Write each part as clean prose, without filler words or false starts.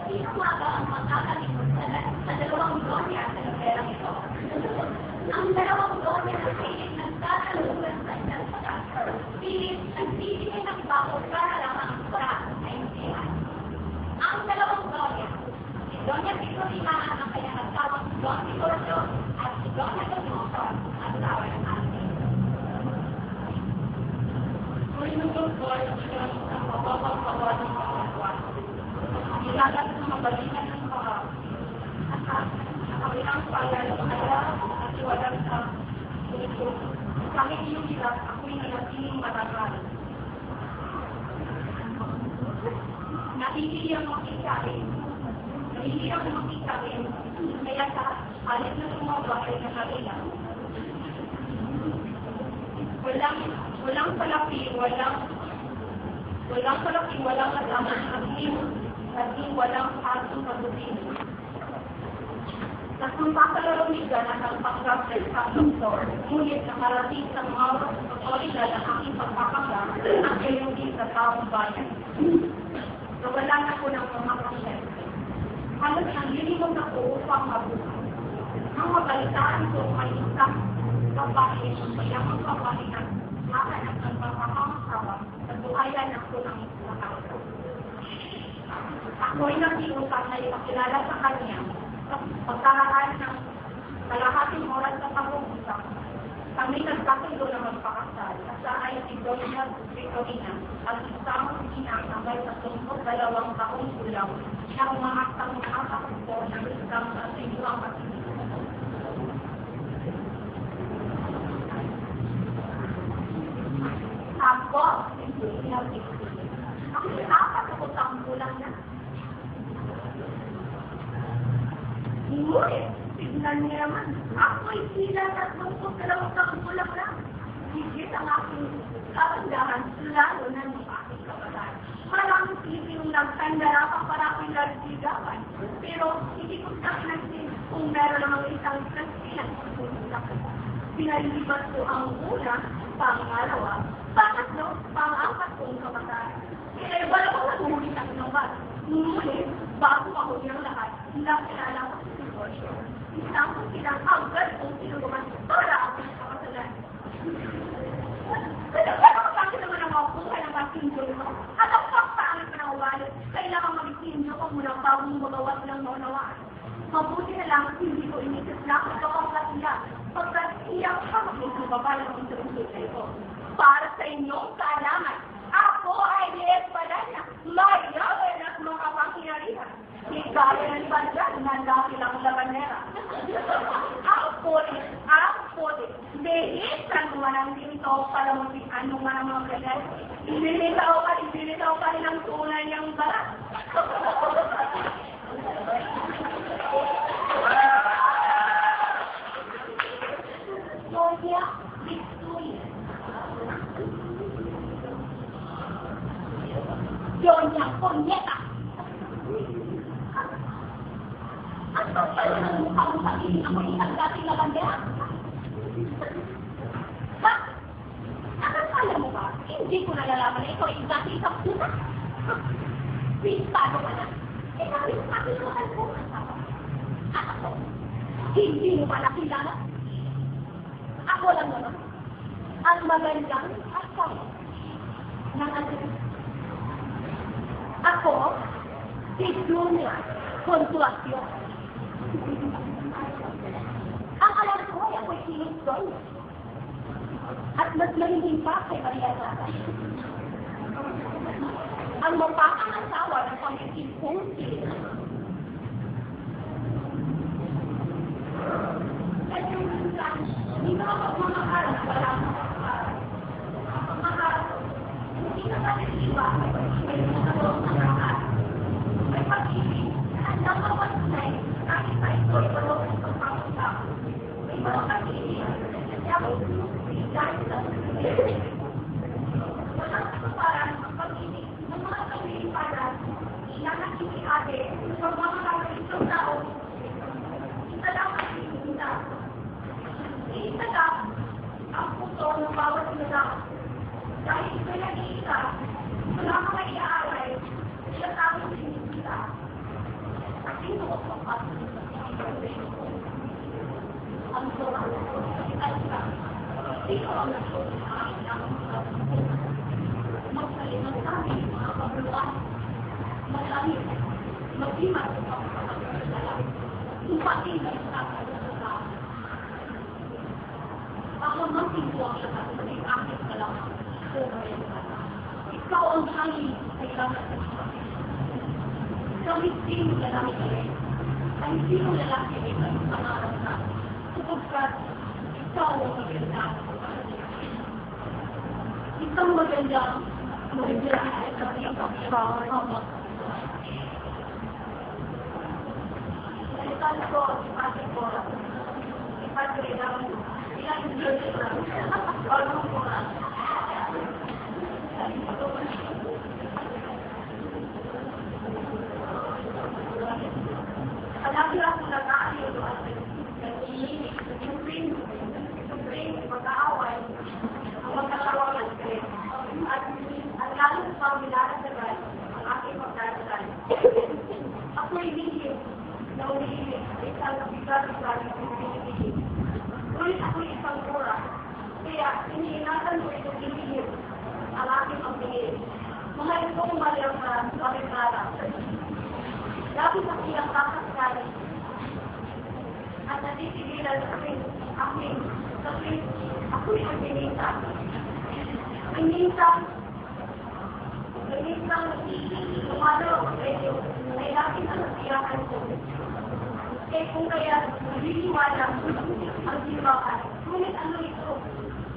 Sino nga ba ang makakalimot sa dalawang gloria sa luperang ito? Ang dalawang gloria na pilit nagtatalunan sa isang pagkakar. Pilit nagbibigay ng bakot para lamang ang kurado ay hindi. Ang dalawang gloria, si Doña Victorina ang kanyang nagtawag si Don Vitorino at si Doña Donoso ang tawa ng ate. Kung nung gloria siya ang mapapagawa ng mga kwan, ilagat ng mabalikan ng mga kabilang pala ng kaya at iwalan sa ito. Kami yung ilang ako'y nalating matagal. Nahihiyang makikain. Nahihiyang makikain. Kaya sa halit na sumaba ay nakailang. Walang palaki, walang alaman at walang asong pagbutin. Nagpapalalawigan at ang pag-gablet sa doktor, ngunit nakarating sa mga otoridad ang aking pagpapagam at gayon din sa taong bayan. Nawalan ako ng mga pasyente. Halos nanlilimot ako upang mabuhay. Nang mabalitaan ko ay isang babae ang mayamang babae ng akan at ang pagpapakasawa at buhayan ako ng mga ito. Ako'y nakiusap na ipakilala sa kanya pagkakaan ng kalahating oras sa pag-uusap. Kami nagkasundo na magpakasal at siya ay si Doña Victorina at isang inang na may 32 taong gulang na umahaktang nakakapagpo ng isang sinuang matinig. Ako, hindi na Victorina. Ang nakakapagpo ang gulang na. Ngunit, tignan niya naman, ako'y sila at magpagdalawang taong gulang lang. Higit ang aking karandahan, lalo na ng aking kabataan. Maraming Pilipinong nagtandara para ako'y nagsigawan. Pero hindi ko napansin kung meron namang isang transilan sa pumunta ko. Pinalilibat ko ang una, pangalawa, pangatlo, pang-apat kong kabataan. Kaya wala ko nagmulit ang naman. Ngunit, bago ako niyang lahat, nakilala ko si Silvio. Isang silang agad kung sinuguman para ako sa kasalan. Kaya bakit naman ang makuha ng aking Diyos? At ang pagpangit na uwalit, kailangan mag-isin Diyos kung muna bagong magawas ng naunawaan. Mabuti na lang, hindi ko inisip na ako kapag sila. Pagkat iyang pagkakababay ng instrument na ito. Para sa inyong kaalaman, ako ay Espadanya, mayaman at mga pangkinarihan. Ligaya ng banda na dahil ang labanera. Ang pulit, dehisan mo ng dito para mag-isan mo ng mga ganyan. Ibinitaw ka rin ang tunay niyang barat. Doña Victorina. Doña Ponyeta. Ang total ng mukha mo sa akin, ako isang dating na bandera. Ba? Nakakala mo ba? Hindi ko nalalaman na ito ay dating sa puta. Pintado ka na. Eh, nakikipagluhan ko ang sama. At ako, hindi mo ba nakilala? Ako lang naman, ang magandang asawa ng atin. Ako, si Junior Consolacion. Ang alam ko ay ako'y sinusdoy. At mas malihim pa kay Maria Clara. Ang mapakang asawa ng pamilya kong sila. At yung minsan, hindi na ako mamaharap na wala akong makaharap. Makaharap, hindi na natin iba ay nagkaroon ng makaharap. May pag-ibig, at napapanay, kahit na ito ay parang pagpapagpapag. May mga pag-ibig, kasi ako dahil sa walang kaparan ang pag-ibig ng mga pag-iiparan na nakikiade sa mga kakaitong tao. Isa lang ang isa. Isa lang ang puso ng bawat isa. Dahil ito nag-iisa, wala mga iaaray, siya tawag sinisita. Sino ang nagsusunod ng magsalimang kami, mga kabuluan, malamig, mag-imat ang pagkakasala, umpating na sa ako magtibuang siya sa mga aking kalaman. Ikaw ang hangin ay lamang sa mga. Kahit sino lalaki ay, ay sino lalaki ay pangarap na, sapagkat ikaw ang maganda. Isang maganda ay kapag salitan ko, ipasok ko, ipasok ko, ilang Diyos na, parang ko na. Palagi ako nag-aaliw doon. Nag-iinig, supreme, pag-aaway, ang magkakawalan kayo. At ang lalong pang-nilalagay ang aking pagdadasal. Ako'y lihim na umihimik sa isang bigat-bigat ng pinipigil. Ngunit ako'y isang mura, kaya iniingatan ko itong lihim ang aking pagpingin. Mahal kong malayang na pagkakala. Dati sa kiyang kakaskali at natitigilan ako'y magminita. Minsan, umano, ay laki na nasiyakan ko. Eh kung kaya, nabisiwala ang sibakan. Ngunit ano ito?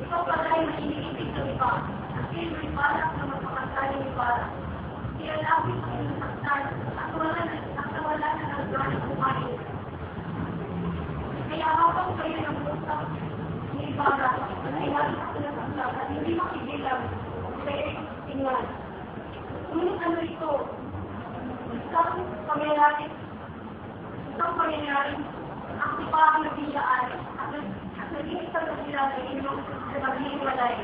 Ikaw pala ay iniibig ng iba. At kayo'y parang na magpakasali ni Bara. Kaya lapit ang inisaktan at wala na ng gano'n kumain. Kaya habang kayo ng usap ni Bara, ay lagi ako nasaktan at hindi makibilang kaya tingnan. Ngunit ano ito? Isang pangyayari, ang tipang nabiyaan at naging isang nabiyaan ay inyong naghihiwalay.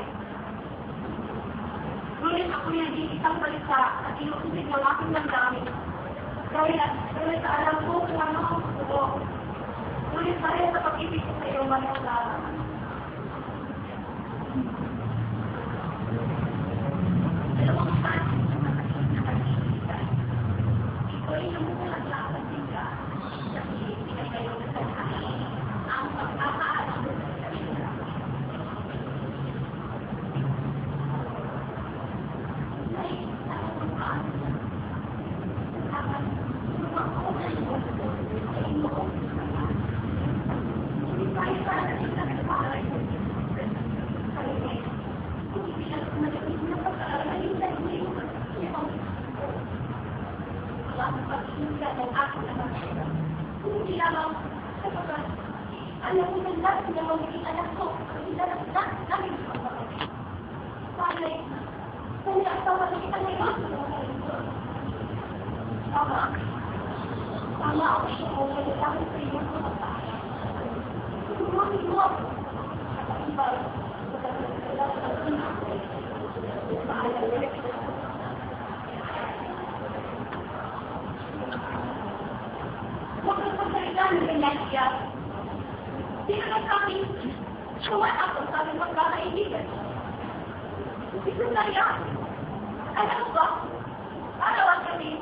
Ngunit ako naging isang balita at inuusig ng aking damdamin. Dahil sa alam ko kung ano ang gusto ko. Ngunit dahil sa pag-ibig ko sa iyo, manong alam mo ng lahat na magiging anak ko. Hindi na namin ito. Panay, kung nakasawa na kita na iwan, tama ako siya kung kailangan sa iyo ko na tayo. Tumamig mo ako. At iba, kailangan sa iyo. Paalam mo na kita. Huwag na pagkailan ng ganyan. Sino na kami? Suwan ako sa aming magkakaibigan. Ito na yan. Alam ba? Araw kami.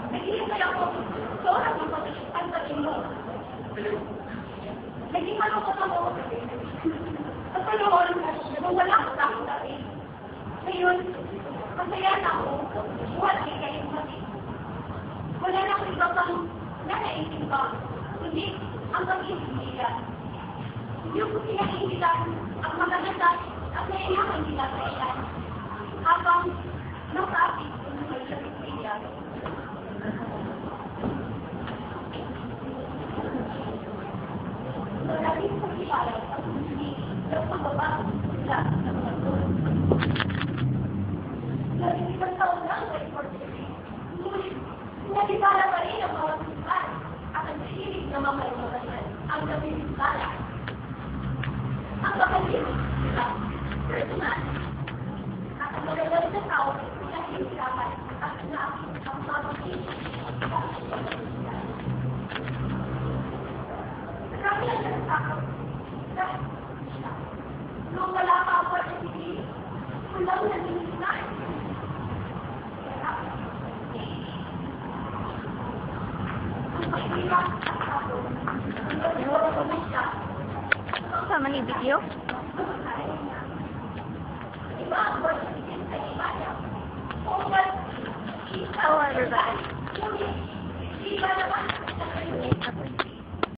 Naghihintay ako. So, ang pagkakitan mo. Naging malungkot ako. At panoon, nung wala ko sa aking dati. Ngayon, masaya na ako. Wala kayong mati. Wala na akong iba pang nanaisip ba. Kundi, ang pag-iibigan. Yung pinag-iibigan, ang magaganda at naiyakan nila sa ilan. Habang nasa ating may pag-iibigan. Maraming pag-iibalan at hindi ng pagbabago sila ng mga tulong. Labing isang taon na ang reporteri. Ngunit, nagibala pa rin ang mga tumpal at ang hilig na mga imabayan ang nabibigala. Ang kapatid sila, personal, at ang magagalit na tao na hihirapan at na ang mabagin. Kami ang nasakot dahil nung wala lang naging-isay. Sama ni video? Oh, everybody.